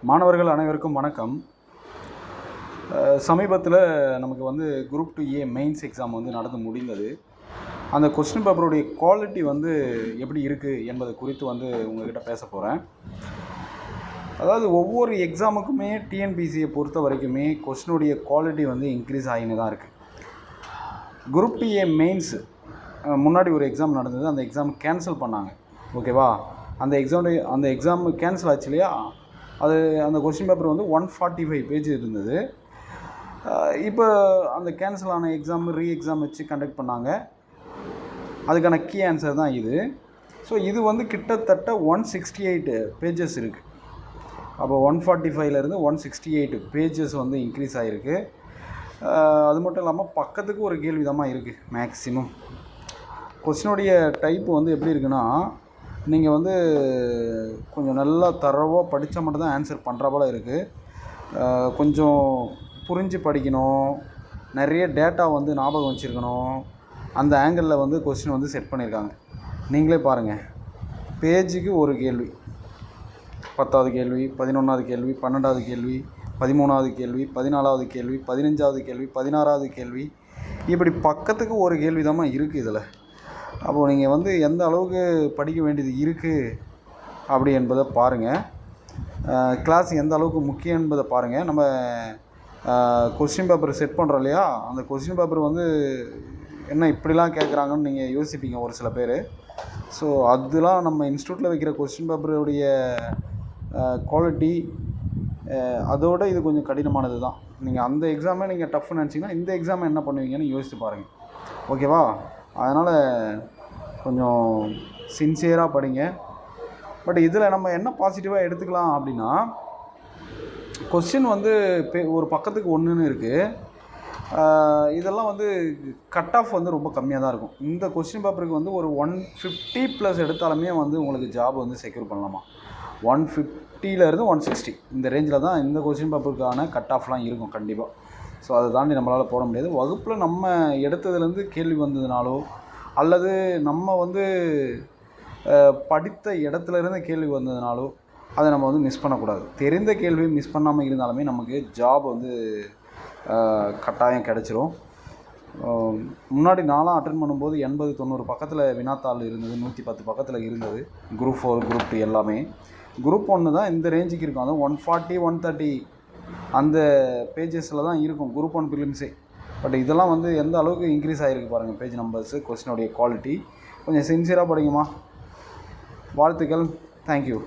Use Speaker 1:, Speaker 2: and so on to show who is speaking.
Speaker 1: மாணவர்கள் அனைவருக்கும் வணக்கம். சமீபத்தில் நமக்கு குரூப் 2A மெயின்ஸ் எக்ஸாம் நடந்து முடிந்தது. அந்த கொஸ்டின் பேப்பருடைய குவாலிட்டி எப்படி இருக்குது என்பது குறித்து உங்கள்கிட்ட பேச போகிறேன். அதாவது ஒவ்வொரு எக்ஸாமுக்குமே டிஎன்பிசியை பொறுத்த வரைக்குமே கொஸ்டினுடைய குவாலிட்டி இன்க்ரீஸ் ஆகின்னு தான் இருக்குது. குரூப் 2A மெயின்ஸ் முன்னாடி ஒரு எக்ஸாம் நடந்தது. அந்த எக்ஸாம் கேன்சல் பண்ணாங்க. ஓகேவா? அந்த எக்ஸாம் கேன்சல் ஆச்சு இல்லையா? அது அந்த கொஸ்டின் பேப்பர் 145 பேஜ் இருந்தது. இப்போ அந்த கேன்சல் ஆன எக்ஸாம் எக்ஸாம் வச்சு கண்டக்ட் பண்ணாங்க. அதுக்கான கீ ஆன்சர் தான் இது. ஸோ இது கிட்டத்தட்ட 168 பேஜஸ் இருக்குது. அப்போ 145லேருந்து 168 பேஜஸ் இன்க்ரீஸ் ஆகிருக்கு. அது மட்டும் இல்லாமல் பக்கத்துக்கு ஒரு கேள்வி தான் இருக்குது. மேக்ஸிமம் கொஸ்டினுடைய டைப் எப்படி இருக்குன்னா, நீங்கள் கொஞ்சம் நல்லா தரவாக படித்தா மட்டும்தான் ஆன்சர் பண்ணுற போல இருக்குது. கொஞ்சம் புரிஞ்சு படிக்கணும், நிறைய டேட்டா ஞாபகம் வச்சுருக்கணும். அந்த ஆங்கிளில் கொஸ்டின் செட் பண்ணியிருக்காங்க. நீங்களே பாருங்கள். பேஜுக்கு ஒரு கேள்வி, 10வது கேள்வி, 11வது கேள்வி, 12வது கேள்வி, 13வது கேள்வி, 14வது கேள்வி, 15வது கேள்வி, 16வது கேள்வி, இப்படி பக்கத்துக்கு ஒரு கேள்வி தான் இருக்குது இதில். அப்போது நீங்கள் எந்த அளவுக்கு படிக்க வேண்டியது இருக்குது அப்படி என்பதை பாருங்கள். கிளாஸ் எந்த அளவுக்கு முக்கியம் என்பதை பாருங்கள். நம்ம கொஸ்டின் பேப்பர் செட் பண்ணுறோம் இல்லையா? அந்த கொஸ்டின் பேப்பர் என்ன இப்படிலாம் கேட்குறாங்கன்னு நீங்கள் யோசிப்பீங்க ஒரு சில பேர். ஸோ அதெலாம் நம்ம இன்ஸ்டியூட்டில் வைக்கிற கொஸ்டின் பேப்பருடைய குவாலிட்டி அதோட இது கொஞ்சம் கடினமானது தான். நீங்கள் அந்த எக்ஸாமை நீங்கள் டஃப்னு நினச்சிங்கன்னா இந்த எக்ஸாமை என்ன பண்ணுவீங்கன்னு யோசித்து பாருங்கள். ஓகேவா? அதனால் கொஞ்சம் சின்சியராக படிங்க. பட் இதில் நம்ம என்ன பாசிட்டிவாக எடுத்துக்கலாம் அப்படின்னா, கொஸ்டின் ஒரு பக்கத்துக்கு ஒன்றுன்னு இருக்குது. இதெல்லாம் கட் ஆஃப் ரொம்ப கம்மியாக தான் இருக்கும். இந்த கொஸ்டின் பேப்பருக்கு ஒரு 150+ எடுத்தாலுமே உங்களுக்கு ஜாப் செக்யூர் பண்ணலாமா. 150லேருந்து 160 இந்த ரேஞ்சில் தான் இந்த கொஸ்டின் பேப்பருக்கான கட் ஆஃப்லாம் இருக்கும் கண்டிப்பாக. ஸோ அதை தாண்டி நம்மளால் போட முடியாது. வகுப்பில் நம்ம எடுத்ததுலேருந்து கேள்வி வந்ததுனாலோ அல்லது நம்ம படித்த இடத்துலேருந்து கேள்வி வந்ததுனாலோ அதை நம்ம மிஸ் பண்ணக்கூடாது. தெரிந்த கேள்வி மிஸ் பண்ணாமல் இருந்தாலுமே நமக்கு ஜாப் கட்டாயம் கிடச்சிரும். முன்னாடி நாளாக அட்டன் பண்ணும்போது 80-90 பக்கத்தில் வினாத்தாள் இருந்தது, 110 பக்கத்தில் இருந்தது. குரூப் 4 குரூப் 2 எல்லாமே. குரூப் 1 தான் இந்த ரேஞ்சுக்கு இருக்கும். அதுவும் 140 130 அந்த பேஜஸில் தான் இருக்கும் குரூப் 1 ப்ரிலிம்ஸே. பட் இதெல்லாம் எந்த அளவுக்கு இன்க்ரீஸ் ஆகிருக்கு பாருங்கள். பேஜ் நம்பர்ஸு, கொஸ்டினுடைய குவாலிட்டி. கொஞ்சம் சின்சியராக படிங்கம்மா. வாழ்த்துக்கள். தேங்க்யூ.